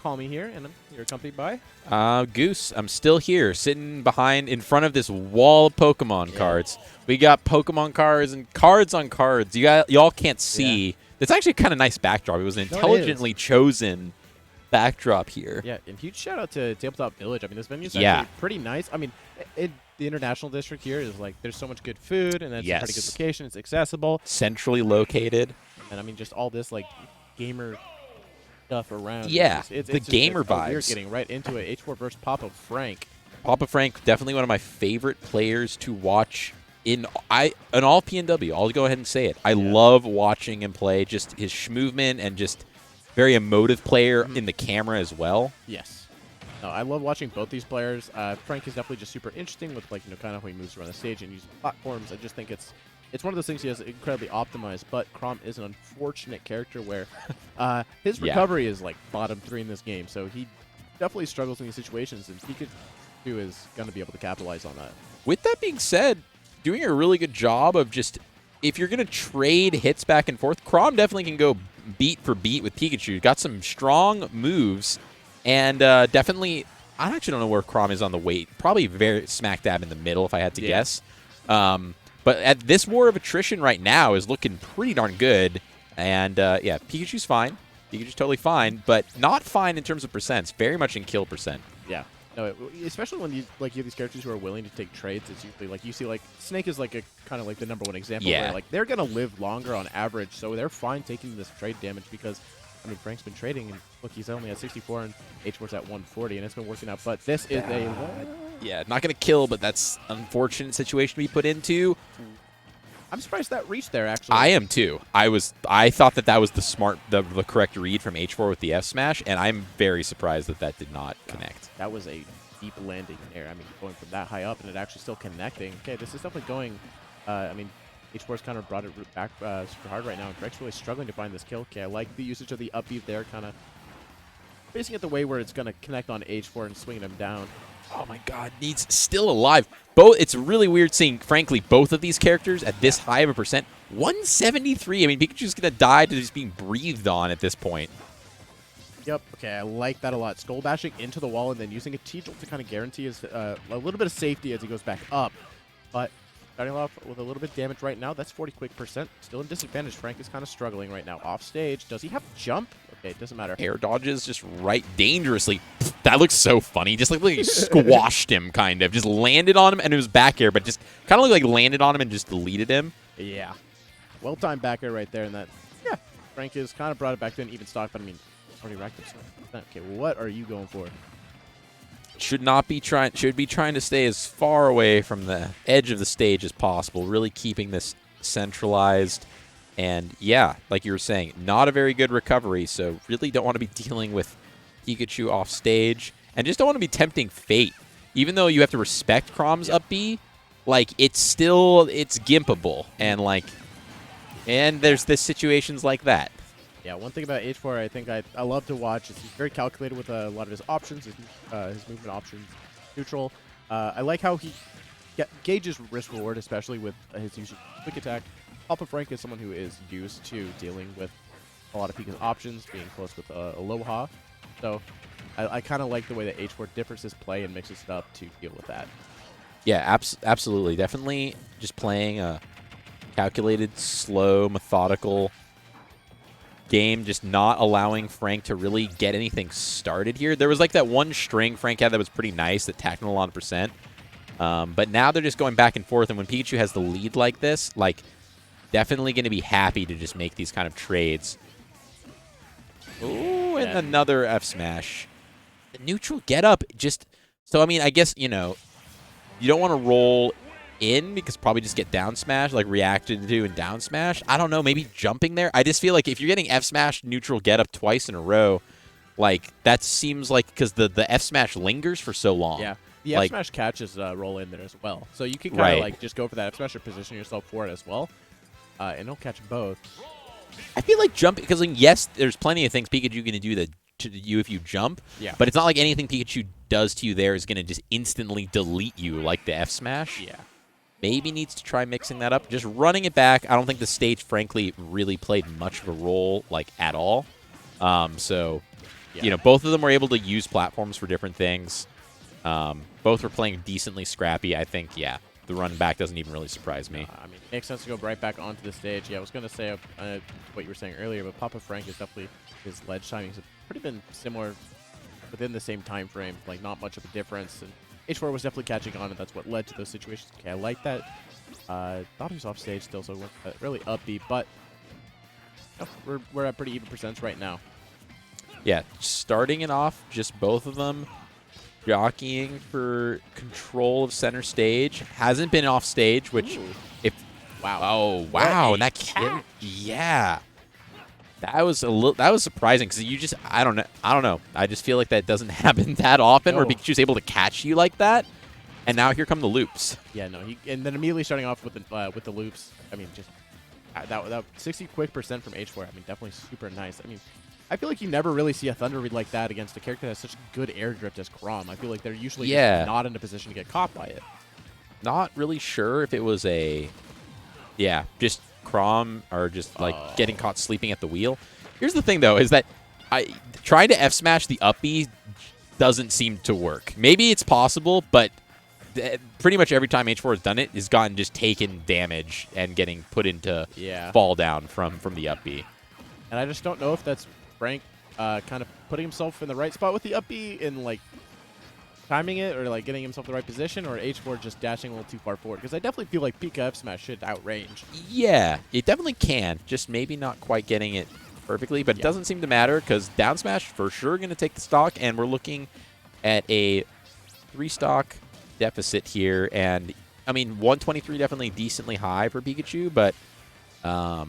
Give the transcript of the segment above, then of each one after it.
Palmy here, and I'm here accompanied by... Goose, I'm still here, sitting in front of this wall of Pokemon cards. We got Pokemon cards and cards on cards. Y'all can't see. It's actually a kind of nice backdrop. It was an intelligently chosen backdrop here. Yeah, and huge shout out to Tabletop Village. I mean, this venue is actually pretty nice. I mean, the international district here is like, there's so much good food, and it's a pretty good location. It's accessible. Centrally located. And I mean, just all this, like, gamer stuff around. Yeah, it's the gamer vibes. We're getting right into it. H4 versus Papa Frank. Papa Frank, definitely one of my favorite players to watch in all PNW. I'll go ahead and say it. I love watching him play. Just his movement and just very emotive player in the camera as well. Yes. No, I love watching both these players. Frank is definitely just super interesting with, like, kind of how he moves around the stage and using platforms. I just think it's one of those things he has incredibly optimized, but Chrom is an unfortunate character where his recovery is like bottom 3 in this game, so he definitely struggles in these situations, and Pikachu is going to be able to capitalize on that. With that being said, doing a really good job of just, if you're going to trade hits back and forth, Chrom definitely can go beat for beat with Pikachu. Got some strong moves, and definitely, I actually don't know where Chrom is on the weight. Probably very smack dab in the middle, if I had to guess. But at this war of attrition right now is looking pretty darn good. And, yeah, Pikachu's fine. Pikachu's totally fine, but not fine in terms of percents. Very much in kill percent. Yeah. No, especially when you have these characters who are willing to take trades. It's usually like, you see, like, Snake is like a kind of like the #1 example. Yeah. Where, like, they're going to live longer on average, so they're fine taking this trade damage because, I mean, Frank's been trading, and look, he's only at 64, and H4's at 140, and it's been working out. But this is Yeah, not going to kill, but that's an unfortunate situation to be put into. I'm surprised that reached there, actually. I am too. I thought that was the correct read from H4 with the F smash, and I'm very surprised that did not connect. That was a deep landing there. I mean, going from that high up and it actually still connecting. Okay, this is definitely going. I mean, H4's kind of brought it back super hard right now, and Frank's really struggling to find this kill. Okay, I like the usage of the up beat there, kind of facing it the way where it's going to connect on H4 and swinging him down. Oh my god, Needs still alive. It's really weird seeing, frankly, both of these characters at this high of a percent. 173. I mean, Pikachu's going to die to just being breathed on at this point. Yep. Okay, I like that a lot. Skull bashing into the wall and then using a T-Jolt to kind of guarantee his a little bit of safety as he goes back up. But starting off with a little bit of damage right now. That's 40 quick percent. Still in disadvantage. Frank is kind of struggling right now. Off stage. Does he have jump? Okay, it doesn't matter. Air dodges just right dangerously. That looks so funny. Just like he squashed him, kind of. Just landed on him, and it was back air, but just kind of looked like landed on him and just deleted him. Yeah. Well-timed back air right there, and that, Frank has kind of brought it back to an even stock, but I mean, already racked up. Okay, what are you going for? Should be trying to stay as far away from the edge of the stage as possible, really keeping this centralized. And yeah, like you were saying, not a very good recovery, so really don't want to be dealing with Pikachu off stage, and just don't want to be tempting fate. Even though you have to respect Chrom's up B, like it's gimpable, and there's this situations like that. Yeah, one thing about H4 I think I love to watch is he's very calculated with a lot of his options, his movement options, neutral. I like how he gauges risk reward, especially with his use of quick attack. Papa Frank is someone who is used to dealing with a lot of Pika's options, being close with Aloha. So I kind of like the way that H4 differs his play and mixes it up to deal with that. Yeah, absolutely. Definitely just playing a calculated, slow, methodical game, just not allowing Frank to really get anything started here. There was like that one string Frank had that was pretty nice that tacked him a lot of percent. But now they're just going back and forth, and when Pikachu has the lead like this, like, definitely going to be happy to just make these kind of trades. Ooh, and another F smash. The neutral get up just, so I mean, I guess, you know, you don't want to roll in because probably just get down smash, like reacted to and down smash. I don't know, maybe jumping there. I just feel like if you're getting F smash neutral get up twice in a row, like that seems like, because the F smash lingers for so long. Yeah. The F smash catches roll in there as well. So you can kind of like just go for that F smash or position yourself for it as well. And it'll catch both. I feel like jumping, because like, yes, there's plenty of things Pikachu can do to you if you jump. Yeah. But it's not like anything Pikachu does to you there is going to just instantly delete you like the F smash. Yeah. Maybe needs to try mixing that up. Just running it back. I don't think the stage, frankly, really played much of a role, like, at all. So, you know, both of them were able to use platforms for different things. Both were playing decently scrappy. I think, yeah, the run back doesn't even really surprise me. I mean, it makes sense to go right back onto the stage. Yeah, I was going to say what you were saying earlier, but Papa Frank is definitely, his ledge timings have pretty been similar within the same time frame, like not much of a difference. And H4 was definitely catching on, and that's what led to those situations. Okay, I like that. Thought he was off stage still, so it went really upbeat, but we're at pretty even percents right now. Yeah, starting it off, just both of them jockeying for control of center stage. Hasn't been off stage, which Wow. Oh, wow. And that kid, yeah. That was surprising because you just I don't know. I just feel like that doesn't happen that often where Pikachu's able to catch you like that. And now here come the loops. Yeah, no, and then immediately starting off with the loops. I mean, just that 60 quick percent from H4. I mean, definitely super nice. I mean, I feel like you never really see a Thunder Read like that against a character that has such good air drift as Chrom. I feel like they're usually just not in a position to get caught by it. Not really sure if it was just Chrom or just like getting caught sleeping at the wheel. Here's the thing though, is that trying to F smash the up B doesn't seem to work. Maybe it's possible, but pretty much every time H4 has done it, has gotten just taken damage and getting put into fall down from the up B. And I just don't know if that's Frank kind of putting himself in the right spot with the up B and like timing it or like getting himself in the right position, or H4 just dashing a little too far forward. Because I definitely feel like Pika F smash should outrange. Yeah, it definitely can. Just maybe not quite getting it perfectly, but it doesn't seem to matter because down smash for sure going to take the stock, and we're looking at a 3-stock deficit here. And I mean, 123 definitely decently high for Pikachu, but I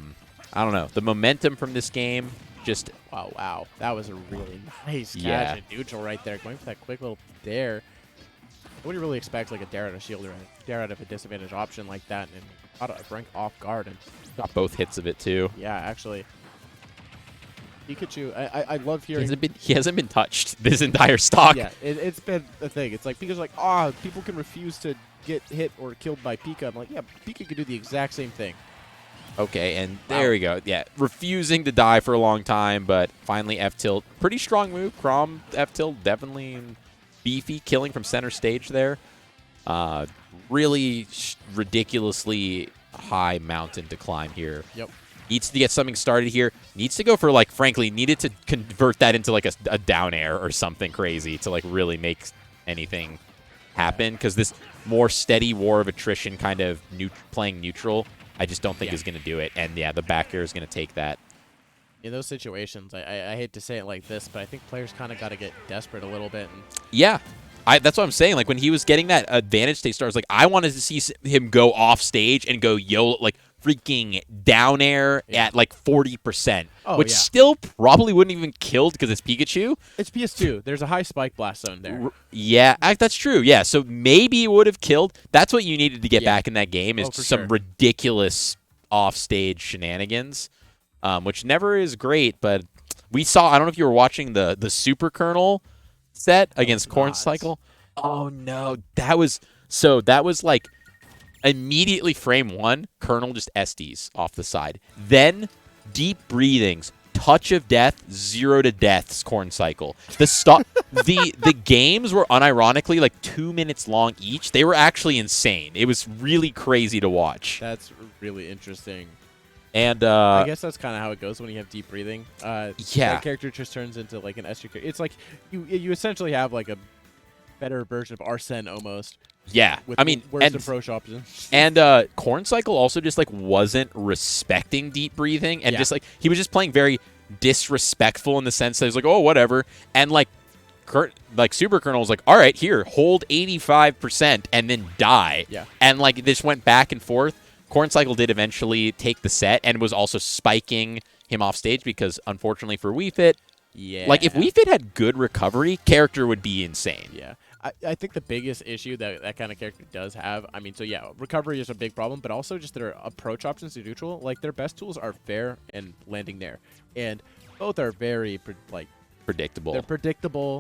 don't know. The momentum from this game just wow, that was a really nice catch and neutral right there, going for that quick little dare. Nobody really expects like a dare out of shield or a dare out of a disadvantage option like that, and caught Frank off guard and got both hits of it too. Yeah, actually. Pikachu, I love hearing... He hasn't been touched this entire stock. Yeah, it's been a thing. It's like Pikachu's like, people can refuse to get hit or killed by Pika. I'm like, yeah, Pika could do the exact same thing. Okay, and there we go. Yeah, refusing to die for a long time, but finally F-tilt. Pretty strong move. Chrom F-tilt, definitely beefy, killing from center stage there. Really ridiculously high mountain to climb here. Yep. Needs to get something started here. Needs to go for, like, frankly, needed to convert that into, like, a down air or something crazy to, like, really make anything happen. Because this more steady war of attrition kind of playing neutral, I just don't think is going to do it. And, yeah, the back air is going to take that. In those situations, I hate to say it like this, but I think players kind of got to get desperate a little bit. And yeah. That's what I'm saying. Like, when he was getting that advantage state start, I was like, I wanted to see him go off stage and go, like, freaking down air at, like, 40%. Which still probably wouldn't even killed because it's Pikachu. It's PS2. There's a high spike blast zone there. Yeah, that's true. Yeah, so maybe it would have killed. That's what you needed to get back in that game is some ridiculous off-stage shenanigans, which never is great. But we saw, I don't know if you were watching the Super Colonel set against Corn Cycle. Oh, no. That was like immediately frame 1, Colonel just SDs off the side. Then deep breathings, touch of death, 0 to deaths, Corn Cycle. The games were unironically like 2 minutes long each. They were actually insane. It was really crazy to watch. That's really interesting. And I guess that's kind of how it goes when you have deep breathing. That character just turns into like an SG character. It's like you essentially have like a better version of Arsene almost. Yeah, with I mean, worse approach options. And Corn Cycle also just like wasn't respecting deep breathing, and just like he was just playing very disrespectful in the sense that he was like, oh, whatever, and like Super Colonel was like, all right, here, hold 85% and then die. Yeah, and like this went back and forth. Corn Cycle did eventually take the set and was also spiking him off stage because unfortunately for Wii Fit, like if Wii Fit had good recovery, character would be insane. Yeah. I think the biggest issue that kind of character does have, I mean, so yeah, recovery is a big problem, but also just their approach options to neutral. Like, their best tools are fair and landing there. And both are very, predictable. They're predictable.